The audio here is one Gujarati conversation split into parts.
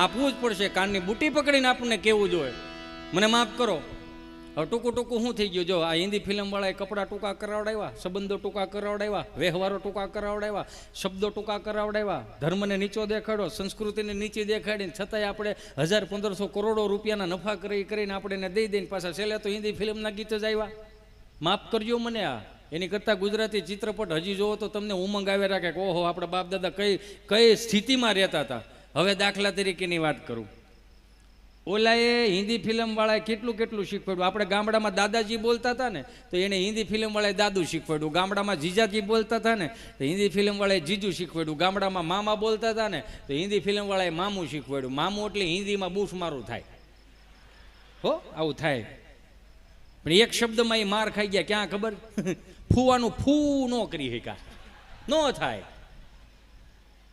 આપવું જ પડશે. કાનની બુટી પકડીને આપણને કહેવું જોઈએ મને માફ કરો. હવે ટૂંકું ટૂંકું શું થઈ ગયું? જો આ હિન્દી ફિલ્મવાળાએ કપડાં ટૂંકા કરાવડાવ્યા, સંબંધો ટૂંકા કરાવડાવ્યા, વ્યવહારો ટૂંકા કરાવડાવ્યા, શબ્દો ટૂંકા કરાવડાવ્યા, ધર્મને નીચો દેખાડ્યો, સંસ્કૃતિને નીચી દેખાડીને છતાંય આપણે 1000-1500 કરોડો રૂપિયાના નફા કરીને આપણે એને દઈ દઈને પાછા છેલ્લે તો હિન્દી ફિલ્મના ગીત જ આવ્યા. માફ કરજો મને. આ એની કરતાં ગુજરાતી ચિત્રપટ હજી જોવો તો તમને ઉમંગ આવે રાખે કે ઓહો આપણા બાપ દાદા કઈ સ્થિતિમાં રહેતા હતા. હવે દાખલા તરીકેની વાત કરું, ઓલાએ હિન્દી ફિલ્મવાળાએ કેટલું શીખવાડ્યું. આપણે ગામડામાં દાદાજી બોલતા હતા ને તો એને હિન્દી ફિલ્મવાળાએ દાદુ શીખવાડ્યું. ગામડામાં જીજાજી બોલતા હતા ને તો હિન્દી ફિલ્મવાળાએ જીજુ શીખવાડ્યું. ગામડામાં મામા બોલતા હતા ને તો હિન્દી ફિલ્મવાળાએ મામું શીખવાડ્યું. મામું એટલે હિન્દીમાં બૂસ મારું થાય. હો આવું થાય. પણ એક શબ્દમાં એ માર ખાઈ ગયા. ક્યાં ખબર? ફૂવાનું ફૂ ન કરી શકા. ન થાય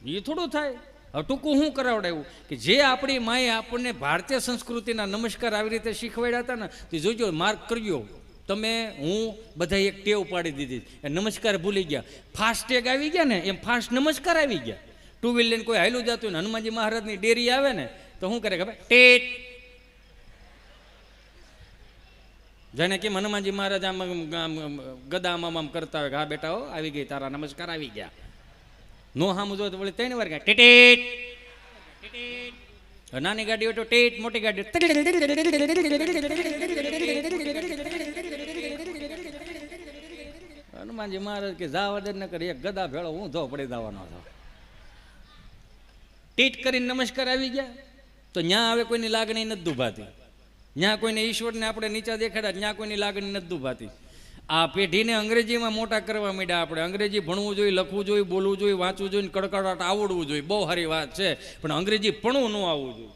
એ થોડું થાય. ટૂંકું શું કરાવડાવ્યું કે જે આપણી માએ આપણને ભારતીય સંસ્કૃતિના નમસ્કાર આવી રીતે શીખવાડ્યા હતા ને તે જોજો માર્ક કર્યો. તમે હું બધા એક ટેવ પાડી દીધી. એ નમસ્કાર ભૂલી ગયા. ફાસ્ટેગ આવી ગયા ને એમ ફાસ્ટ નમસ્કાર આવી ગયા. ટુ વ્હીલ લઈને કોઈ હાલું જતું ને હનુમાનજી મહારાજની ડેરી આવે ને તો શું કરે ખબર? ટેટ. જાણે કેમ હનુમાનજી મહારાજ આમ ગદામાં આમ કરતા હોય કે હા બેટા હો આવી ગઈ તારા નમસ્કાર આવી ગયા. નો હામું જો તો વળી 3 વાર ગયા ટેટેટ. નાની ગાડી હોય તો ટેટ, મોટી ગાડી હનુમાનજી મહારાજ કે જા વદર ન કરી એક ગદા ભેળો હું ધો પડી જવાનો હતો. ટીટ કરીને નમસ્કાર આવી ગયા તો ન્યા હવે કોઈની લાગણી નથી દુભાતી. ન્યા કોઈને ઈશ્વરને આપણે નીચા દેખાડ્યા, ન્યા કોઈની લાગણી નથી દુભાતી. આ પેઢીને અંગ્રેજીમાં મોટા કરવા માંડ્યા. આપણે અંગ્રેજી ભણવું જોઈએ, લખવું જોઈએ, બોલવું જોઈએ, વાંચવું જોઈએ, કડકડાટ આવડવું જોઈએ. બહુ સારી વાત છે, પણ અંગ્રેજી પણું ન આવવું જોઈએ.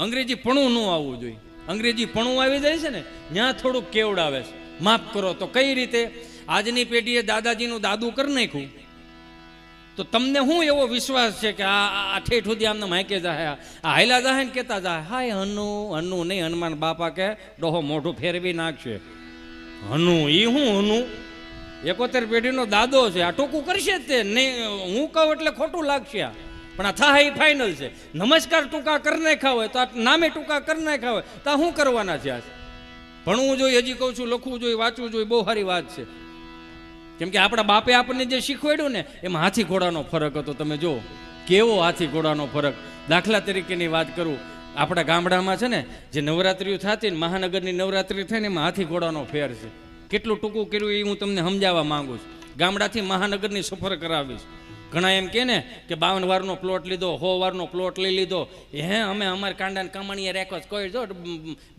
અંગ્રેજી પણું ન આવવું જોઈએ. અંગ્રેજી પણું આવી જાય છે ને ત્યાં થોડુંક કેવડાવે છે. માફ કરો તો કઈ રીતે? આજની પેઢીએ દાદાજીનું દાદુ કરી નાખ્યું તો તમને શું એવો વિશ્વાસ છે કે આ ઠેઠ સુધી આમને માયકે જાય, આ હાયલા જાય ને કહેતા જાય હાય હનુ હનુ નહીં. હનુમાન બાપા કે ડોહો મોઢું ફેરવી નાખશે. હનુ એ હું હનુ 71 પેઢીનો દાદો છે. આ ટૂંકું કરશે જ તે નહીં. હું કહું એટલે ખોટું લાગશે પણ આ થાય એ ફાઇનલ છે. નમસ્કાર ટૂંકા કરી નાખ્યા હોય તો આ નામે ટૂંકા કરી નાખ્યા હોય તો આ શું કરવાના છે? આ ભણવું જોઈએ, હજી કહું છું, લખવું જોઈએ, વાંચવું જોઈએ. બહુ સારી વાત છે. કેમ કે આપણા બાપે આપણને જે શીખવાડ્યું ને એમાં હાથી ઘોડાનો ફરક હતો. તમે જો કેવો હાથી ઘોડાનો ફરક. દાખલા તરીકેની વાત કરું, આપણા ગામડામાં છે ને જે નવરાત્રિઓ થતી ને મહાનગરની નવરાત્રિ થાય ને એમાં હાથી ઘોડાનો ફેર છે. કેટલું ટૂંકું કર્યું એ હું તમને સમજાવવા માંગુ છું. ગામડાથી મહાનગરની સફર કરાવીશ. ઘણા એમ કે ને કે 52 વારનો પ્લોટ લીધો, 100 વારનો પ્લોટ લઈ લીધો. અમે અમારે કાંડાને કમાણીએ રાખ્યો કોઈ જો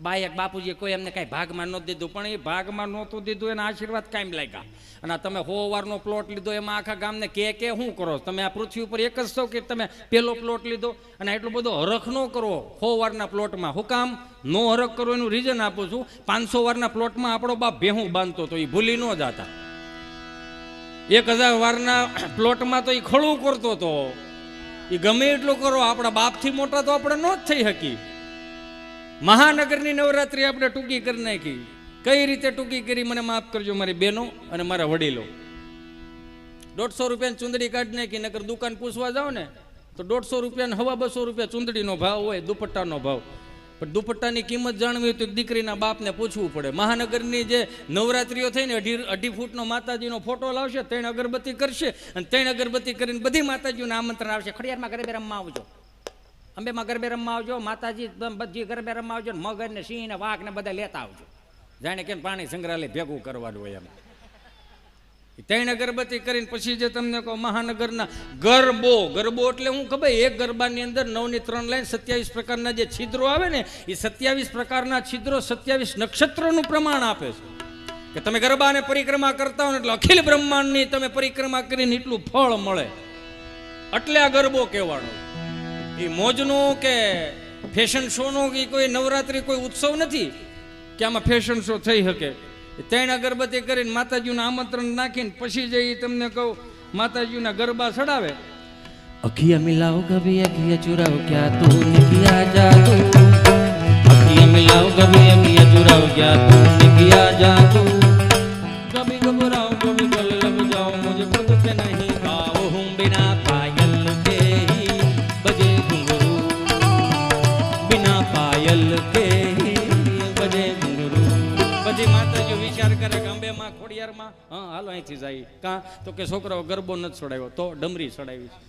બાયક બાપુજીએ કોઈ એમને કાંઈ ભાગમાં નહોતું દીધું. પણ એ ભાગમાં નહોતું દીધું એના આશીર્વાદ કાયમ લાગ્યા. અને તમે 100 વારનો પ્લોટ લીધો એમાં આખા ગામને કે શું કરો? તમે આ પૃથ્વી ઉપર એક જ છો કે તમે પહેલો પ્લોટ લીધો? અને એટલો બધો હરખ ન કરો 100 વારના પ્લોટમાં. હું કામ નો હરખ કરો એનું રીઝન આપું છું. 500 વારના પ્લોટમાં આપણો બાપ ભેહું બાંધતો તો એ ભૂલી ન જતા. 1000 વારના પ્લોટમાં તો એ ખળું કરતો હતો. એ ગમે એટલું કરો, આપણા બાપથી મોટા તો આપણે ન જ થઈ શકી. મહાનગરની નવરાત્રી આપણે ટૂંકી કરી નાખી. કઈ રીતે ટૂંકી કરી મને માફ કરજો મારી બહેનો અને મારા વડીલો. 150 રૂપિયાની ચૂંદડી કાઢી નાખી. નકર દુકાન પૂછવા જાઓ ને તો 150 રૂપિયા 250 રૂપિયા ચૂંદડીનો ભાવ હોય, દુપટ્ટાનો ભાવ. પણ દુપટ્ટાની કિંમત જાણવી હોય તો દીકરીના બાપને પૂછવું પડે. મહાનગરની જે નવરાત્રીઓ થઈને 2.5 ફૂટનો માતાજીનો ફોટો લાવશે, 3 અગરબત્તી કરશે અને 3 અગરબત્તી કરીને બધી માતાજીઓને આમંત્રણ આવશે. ખડિયારમાં ગરબે રમવા આવજો, અંબેમાં ગરબે રમવા આવજો, માતાજી બધી ગરબે રમવા આવજો, મગર ને સિંહ ને વાઘ ને બધા લેતા આવજો. જાણે કેમ પાણી સંગ્રહાલય ભેગું કરવાનું હોય એમ. 3 અગરબત્તી કરીને પછી જે તમને કહો મહાનગરના ગરબો. ગરબો એટલે હું ખબર? એક ગરબાની અંદર 9 ની 3 લાઈન 27 પ્રકારના જે છિદ્રો આવે ને એ 27 પ્રકારના છિદ્રો 27 નક્ષત્રોનું પ્રમાણ આપે છે. કે તમે ગરબાને પરિક્રમા કરતા હો ને એટલે અખિલ બ્રહ્માંડની તમે પરિક્રમા કરીને એટલું ફળ મળે. એટલે આ ગરબો કહેવાનો. એ મોજનો કે ફેશન શોનો કે કોઈ નવરાત્રી કોઈ ઉત્સવ નથી કે આમાં ફેશન શો થઈ શકે. 3 અગરબત્તી કરીને માતાજીનું આમંત્રણ નાખીને પછી જઈ તમને કહું માતાજીના ગરબા ચડાવે. અખિયા મિલાઓ કભી અખિયા ચુરાઓ ક્યાં તૂને કિયા જાદુ. અખિયા મિલાઓ કભી અખિયા ચુરાઓ ક્યાં તૂને કિયા જાદુ. કભી ઘબરાઓ કભી ગલ લગ જાઓ મુझे खुद पे नहीं गाओ हूँ बिना पायल के ही बजे घुंघरू. વિના પાયલ કે બજે ઘુંઘરું. પછી માતાજી વિચાર કરે કે અંબે માં ખોડિયાર માં હા હાલો અહીંથી જાય કાં તો કે છોકરાઓ ગરબો નથી છોડાવ્યો તો ડમરી છોડાવી છે.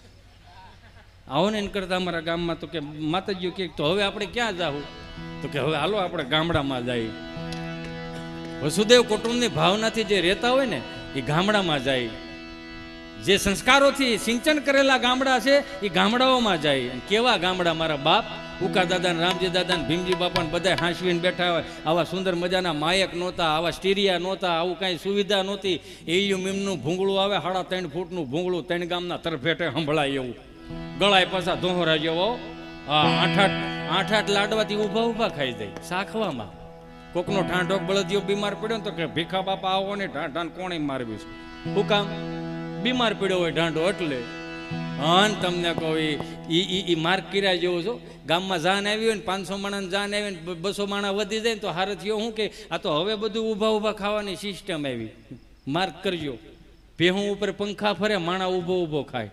આવો ને એમ કરતા અમારા ગામમાં તો કે માતાજીઓ કે તો હવે આપણે ક્યાં જાવું તો કે હવે હાલો આપણે ગામડામાં જઈએ. વસુદેવ કુટુંબની ભાવનાથી જે રહેતા હોય ને એ ગામડામાં જાય. જે સંસ્કારોથી સિંચન કરેલા ગામડા છે એ ગામડાઓમાં જાય. કેવા ગામડા મારા બાપ ઉકા દાદા ને રામજી દાદા ને ભીમજી બાપા ને બધા હાંસવીને બેઠા હોય. આવા સુંદર મજાના માયક નહોતા, આવા સ્ટીરિયા નહોતા, આવું કાંઈ સુવિધા નહોતી. એયું મીમનું ભૂંગળું આવે 3.5 ફૂટનું ભૂંગળું 3 ગામના તરફેટે સંભળાય એવું. ગળાય પાછા ધોહરા જેવો. આઠ લાડવાથી ઊભા ખાઈ જાય શાખવામાં. કોકનો ઠાંઠોક બળદિયો બીમાર પડ્યો ને તો કે ભીખા બાપા આવો ને ઢાંઢાને કોણે મારવી છે. શું કામ? બીમાર પડ્યો હોય ઢાંઢો એટલે. હા તમને કહો એ માર્ક કર્યા જેવો છો. ગામમાં જાન આવી હોય ને 500 માણાની જાન આવી ને 200 માણા વધી જાય ને તો હારથીઓ શું કે આ તો હવે બધું ઊભા ખાવાની સિસ્ટમ આવી. માર્ક કરજો. ભેહું ઉપર પંખા ફરે, માણા ઊભો ખાય.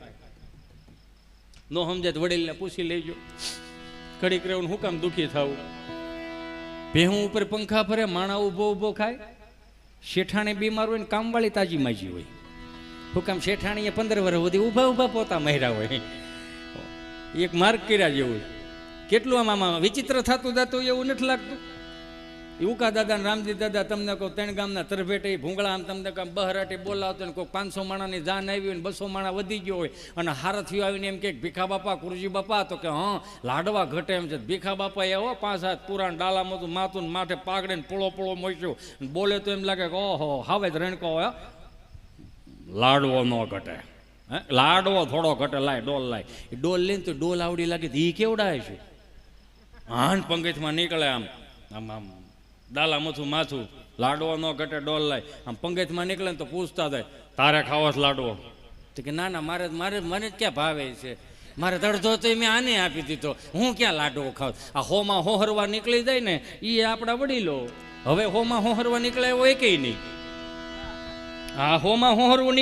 નો સમજાય વડીલને પૂછી લેજો. ઘડીક રહેવું શું કામ દુઃખી થવું? ભેહું ઉપર પંખા ફરે, માણા ઊભો ખાય. શેઠાણી બીમાર હોય ને કામવાળી તાજી માજી હોય. શું કામ? શેઠાણીએ 15 વર્ષ સુધી ઊભા પોતા મહેરા હોય. એક માર્ક કર્યા જેવું. કેટલું આમાં વિચિત્ર થતું જતું એવું નથી લાગતું? ઉકા દાદા ને રામજી દાદા તમને કહો 3 ગામના તરફેટે ભૂંગળા આમ તમને કહો બહરાટી બોલાવતો ને કોઈ 500 માણાની જાન આવી હોય ને 200 માણા વધી ગયો હોય અને હારથીઓ આવીને એમ કે ભીખા બાપા કુરજી બાપા તો કે હા લાડવા ઘટે એમ છે. ભીખા બાપા એવો 5 હાથ પુરાણ ડાલામાં માથું માથે પાગડે ને પોળો મોચ્યો બોલે તો એમ લાગે કે ઓહો હવે જ રણકો હોય. લાડવો ન ઘટે. લાડવો થોડો ઘટે. લાય ડોલ લાય. એ ડોલ લઈને તો ડોલ આવડી લાગે તો એ કેવડાય છે. હાન પંગજમાં નીકળે આમ આમ ડાલા માથું લાડવો ન ઘટે ડોલ લાય. આમ પંગજમાં નીકળે ને તો પૂછતા થાય તારે ખાવો છે લાડવો? તો કે ના મારે મને જ ક્યાં ભાવે છે. મારે અડધો તો મેં આને આપી દીધો. હું ક્યાં લાડવો ખાવ? આ હોમાં હોહરવા નીકળી જાય ને એ આપણા વડીલો. હવે હોમાં હોહરવા નીકળે એવો એ કઈ નહીં. હા હોમાં હોહરવું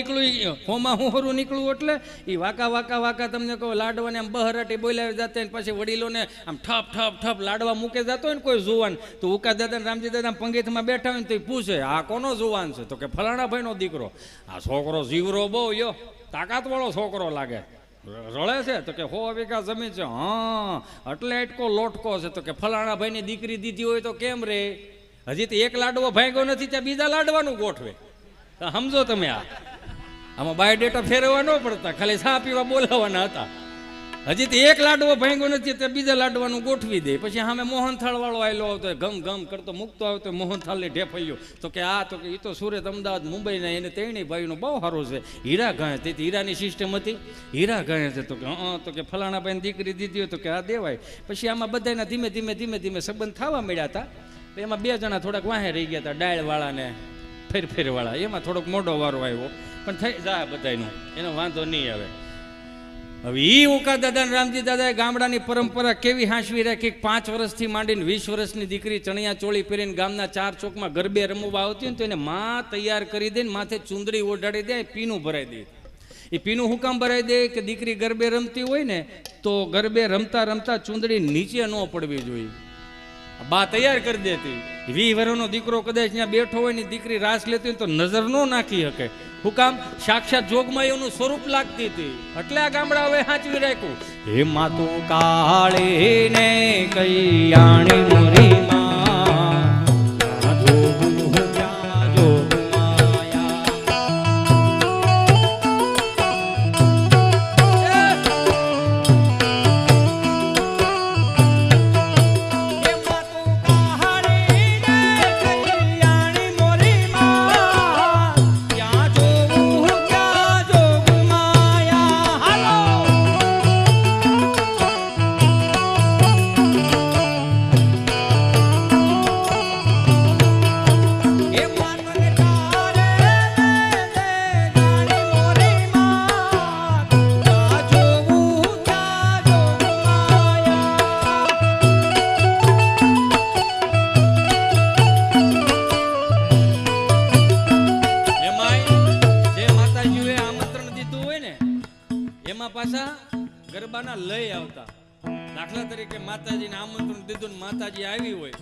નીકળ્યું એટલે એ વાકા તમને કહો લાડવાને આમ બહરાટી બોલાવી જતા ને પછી વડીલોને આમ ઠપ લાડવા મૂકે જતો હોય ને કોઈ જુવાન તો ઉકા દાદા ને રામજી દાદા પંગીતમાં બેઠા હોય ને તો એ પૂછે આ કોનો જુવાન છે? તો કે ફલાણા ભાઈનો દીકરો. આ છોકરો જીવરો બહુ યો તાકાતવાળો છોકરો લાગે. રળે છે? તો કે 100 વીઘા જમીન છે. હા એટલે એટલો લોટકો છે. તો કે ફલાણા ભાઈની દીકરી દીધી હોય તો કેમ રે? હજી તો એક લાડવો ભાગ્યો નથી ત્યાં બીજા લાડવાનું ગોઠવે. સમજો તમે? આમાં બાયોડેટા ફેરવવા ન પડતા, ખાલી ચા પીવા બોલાવવાના હતા. હજી તો એક લાડવો ભાંગ્યો નથી તે બીજા લાડવાનું ગોઠવી દે. પછી સામે મોહનથાળ વાળો આવેલો આવતો ગમ કરતો મૂકતો આવતો મોહનથાળને ઢેફાયો. તો કે આ તો કે એ તો સુરત અમદાવાદ મુંબઈના એને ત્રણેય ભાઈનો બહુ સારો છે. હીરા ગણે તેથી હીરાની સિસ્ટમ હતી. હીરા ગણે છે. તો કે ફલાણા ભાઈને દીકરી દીધી હોય તો કે આ દેવાય. પછી આમાં બધાના ધીમે સંબંધ થવા મળ્યા હતા. એમાં 2 જણા થોડાક વાહે રહી ગયા હતા. ડાળવાળા ને ફેરવાળા. એમાં થોડોક મોટો વારો આવ્યો પણ થઈ જાય બધાનું, એનો વાંધો નહીં આવે. હવે એ ઉકા દાદા ને રામજી દાદાએ ગામડાની પરંપરા કેવી હાંસવી રાખી. 5 વર્ષથી માંડીને 20 વર્ષની દીકરી ચણિયા ચોળી પહેરીને ગામના 4 ચોકમાં ગરબે રમવા આવતી હોય ને તો એને માં તૈયાર કરી દે ને માથે ચુંદડી ઓઢાડી દે, પીનું ભરાઈ દે. એ પીનું હું કામ ભરાઈ દે કે દીકરી ગરબે રમતી હોય ને તો ગરબે રમતા ચુંદડી નીચે ન પડવી જોઈએ. બા તૈયાર કરી દેતી. 20 વર્ષનો દીકરો કદાચ ત્યાં બેઠો હોય ને દીકરી રાસ લેતી હોય તો નજર ન નાખી શકે. હું કામ? સાક્ષાત જોગમાં એનું સ્વરૂપ લાગતી હતી. એટલે આ ગામડા હવે સાચવી રાખ્યું. હે માતું કાળી ને કૈયાણી મોરી દાખલા તરીકે માતાજીને આમંત્રણ દીધું ને માતાજી આવી હોય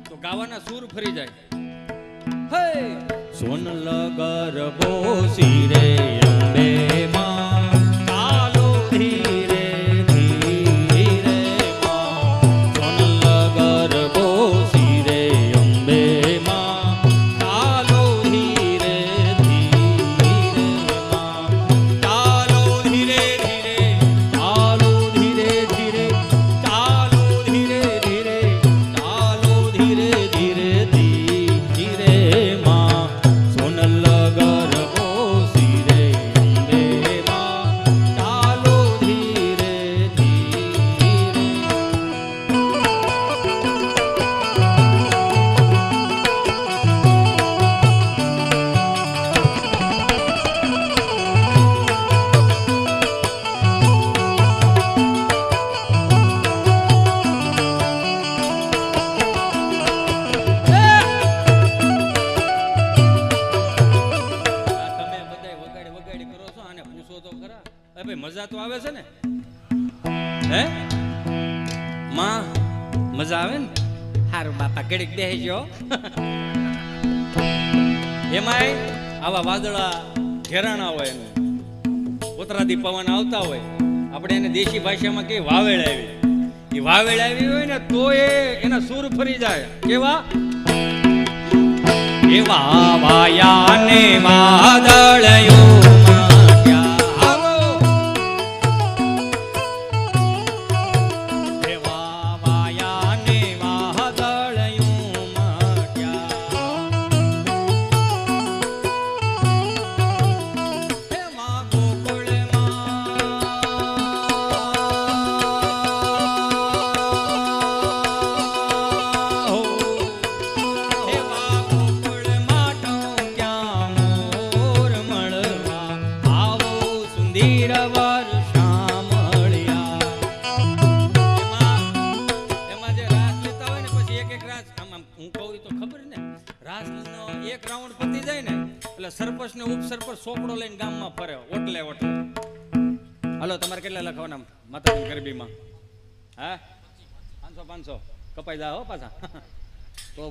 તો ગાવાના સૂર ફરી જાય. હે સોનલ ગરબો સિરે અંબે માં ચાલો ધીરે ધીરે માં સોનલ ગરબો સિરે અંબે માં ચાલો ધીરે ધીરે માં ચાલો ધીરે ધીરે ચાલો ધીરે ધીરે ચાલો ધીરે ધીરે ચાલો ધીરે ધીરે ધીરે માં સોનલ ગરબો સિરે અંબે માં ચાલો ધીરે ધીરે. તમે બધાય વગાડી કરો છો આને પૂછો તો ખરા. અરે ભાઈ મજા તો આવે છે ને? હે માં મજા આવે ને? હારું બાપા ઘડીક બેસજો. એમાંય આવા વાદળા ઘેરાણા હોય ને ઉત્તરાદી પવન આવતા હોય, આપણે એને દેશી ભાષામાં કઈ વાવેળ આવી. એ વાવેળ આવી હોય ને તો એના સૂર ફરી જાય. કેવા એવા વાયા ને વાદળયો સરપંચ ને ઉપસરપંચ સોપડો લઈને ગામમાં ફરે ઓટલે ઓટલે. હાલો તમારે કેટલા લખવાના માતાજી ગરબીમાં? હા 500 કપાઈ જાય હો પાછા. તો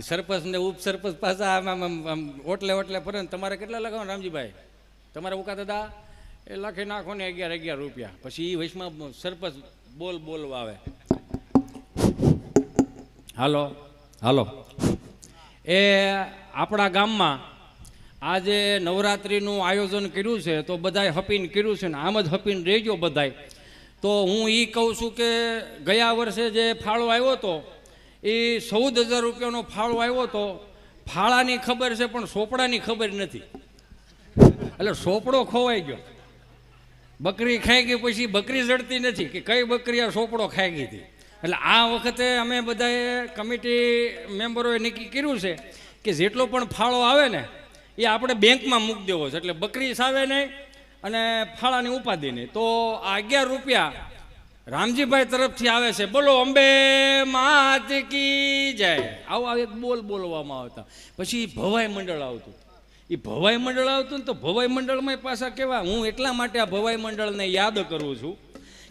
સરપંચ ને ઉપસરપંચ પાછા આમ ઓટલે ઓટલે ફરે ને તમારે કેટલા લખવાના રામજીભાઈ? તમારે ઉકા દાદા એ લખી નાખો ને 11 રૂપિયા. પછી એ વયસમાં સરપંચ બોલવા આવે. હાલો હાલો એ આપણા ગામમાં આજે નવરાત્રિનું આયોજન કર્યું છે તો બધાએ હપીને કર્યું છે ને આમ જ હપીને રહેજો બધાય. તો હું એ કહું છું કે ગયા વર્ષે જે ફાળો આવ્યો હતો એ 14,000 રૂપિયાનો ફાળો આવ્યો હતો. ફાળાની ખબર છે પણ સોપડાની ખબર નથી. એટલે સોપડો ખોવાઈ ગયો. બકરી ખાઈ ગઈ પછી બકરી જડતી નથી કે કઈ બકરી આ સોપડો ખાઈ ગઈ હતી. એટલે આ વખતે અમે બધાએ કમિટી મેમ્બરોએ નક્કી કર્યું છે કે જેટલો પણ ફાળો આવે ને એ આપણે બેંકમાં મૂકી દેવો છે. એટલે બકરી સાવે નહીં અને ફાળાની ઉપાધિ નહીં. તો આ 11 રૂપિયા રામજીભાઈ તરફથી આવે છે. બોલો અંબે માત કી જય. આવો એક બોલવામાં આવતા. પછી ભવાઈ મંડળ આવતું. એ ભવાઈ મંડળ આવતું ને તો ભવાઈ મંડળમાં પાછા કેવા, હું એટલા માટે આ ભવાઈ મંડળને યાદ કરું છું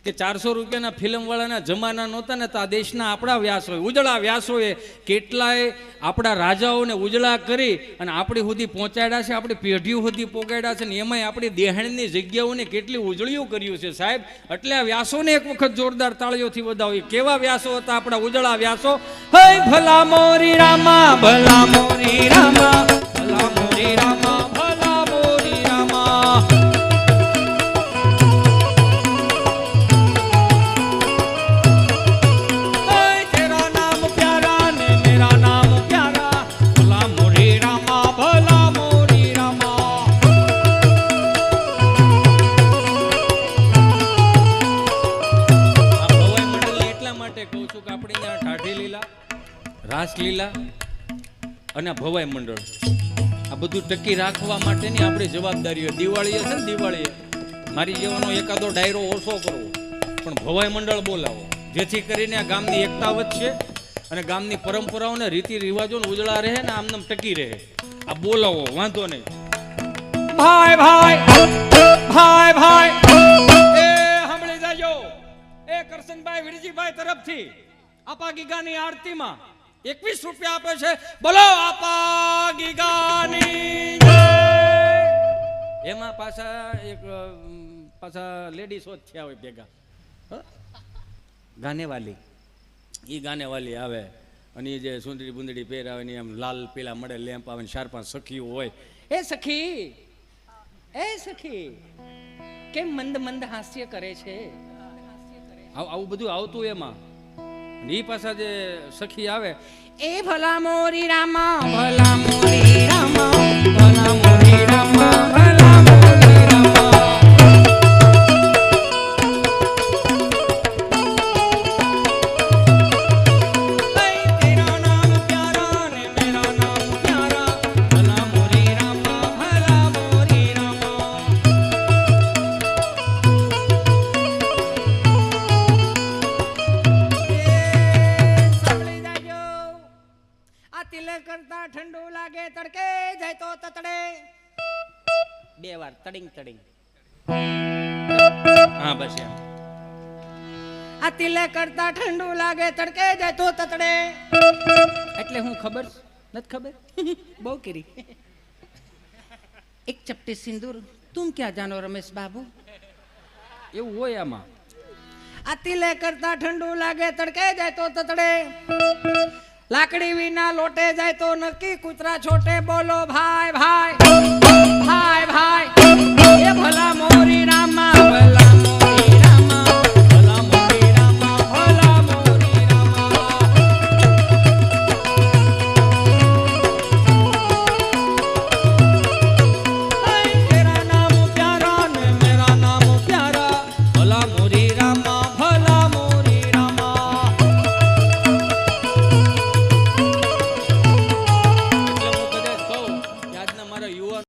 કે 400 રૂપિયાના ફિલ્મવાળાના જમાના નહોતા ને તો આ દેશના આપણા વ્યાસોએ ઉજળા વ્યાસોએ કેટલાય આપણા રાજાઓને ઉજળા કરી અને આપણી સુધી પહોંચાડ્યા છે, આપણી પેઢીઓ સુધી પહોંચાડ્યા છે ને એમાંય આપણી દેહાણની જગ્યાઓને કેટલી ઉજળીઓ કર્યું છે સાહેબ. એટલે આ વ્યાસોને એક વખત જોરદાર તાળીઓથી વધાવો. કેવા વ્યાસો હતા આપણા ઉજળા વ્યાસો. હે ભલા મોરી રામા ભલા મોરી રામા ભલા મોરી રામા ભલા મોરી રામા. રાસલીલા અને ભવાઈ મંડળ આ બધું ટકી રાખવા માટેની આપણી જવાબદારી હોય. દિવાળી છે ને દિવાળીએ મારી જેવાનો એકાદો ડાયરો ઓછો કરવો પણ ભવાઈ મંડળ બોલાવો જેથી કરીને આ ગામની એકતા વધશે અને ગામની પરંપરાઓને રીતિ રિવાજોને ઉજળા રહે ને આમને ટકી રહે. આ બોલાવો વાંધો નહીં. ભાઈ ભાઈ ભાઈ ભાઈ એ સાંભળી જાજો એ કરશનભાઈ વિરજીભાઈ તરફથી આપા ગીગાની આરતીમાં 21 રૂપિયા આપે છે. બોલો આપા ગીગાની જય. એમાં પાછા લેડીઝો જ થયા હોય ભેગા. ગાનેવાલી, ઈ ગાનેવાલી આવે અને ઈ જે સુંદરી બુંદડી પહેરાવે ને એમ લાલ પીલા મળે લેમ્પ આવે ને 4-5 સખીઓ હોય. એ સખી કેમ મંદ મંદ હાસ્ય કરે છે? આવું બધું આવતું એમાં. ઈ પાછા જે સખી આવે, એ ભલા મોરી રામા, ભલા મોરી રામા, ભલા મોરી રામા, ભલા મોરી રામા. તેરા નામ પ્યારા ને મેરા નામ પ્યારા, ભલા મોરી રામા, ભલા મોરી રામા. તિલક કરતા ઠંડુ લાગે તડકે જાય તો તતડે. 2 વાર તડિંગ તડિંગ. હા બસ એમ. આ તિલક કરતા ઠંડુ લાગે તડકે જાય તો તતડે. એટલે હું ખબર નથી ખબર બહુ કરી. એક ચપટી સિંદૂર તુમ ક્યાં જાનો રમેશ બાબુ. એવું હોય આમાં. આ તિલક કરતા ઠંડુ લાગે તડકે જાય તો તતડે. લાકડી વિના લોટે જાય તો નક્કી કૂતરા છોટે. બોલો ભાઈ ભાઈ ભાઈ ભાઈ, એ ભલા મોરી રામા, ભલા